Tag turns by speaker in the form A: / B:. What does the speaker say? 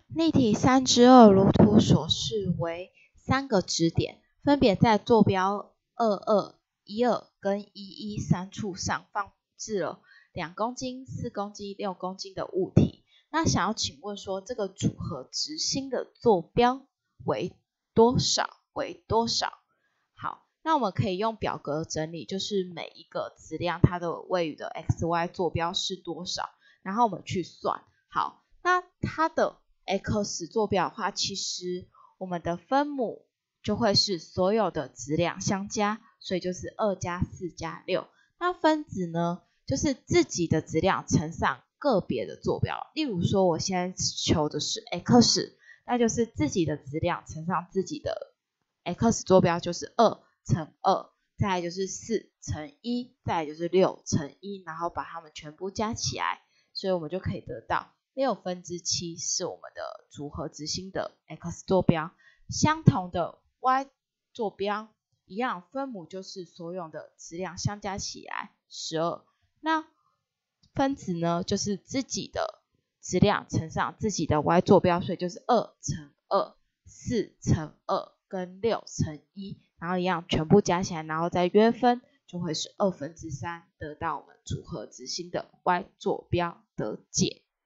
A: 例题3/2如图所示为3个指点，分别在坐标22、12跟113处上放置了2公斤、4公斤、6公斤的物体。那想要请问说，这个组合直心的坐标为多少？好，那我们可以用表格整理，就是每一个质量它的位于的 x、y 坐标是多少，然后我们去算。好，那它的 x 坐标的话，其实我们的分母就会是所有的质量相加，所以就是2加4加6。那分子呢，就是自己的质量乘上个别的坐标。例如说，我现在求的是 x， 那就是自己的质量乘上自己的 x 坐标，就是2乘2，再来就是4乘1，再来就是6乘1，然后把它们全部加起来，所以我们就可以得到7/7是我们的组合直心的 x 坐标。相同的 y 坐标一样，分母就是所有的质量相加起来12。那分子呢，就是自己的质量乘上自己的 y 坐标，所以就是2乘2、4乘2跟6乘1，然后一样全部加起来，然后再约分，就会是3/2，得到我们组合直心的 y 坐标，得解。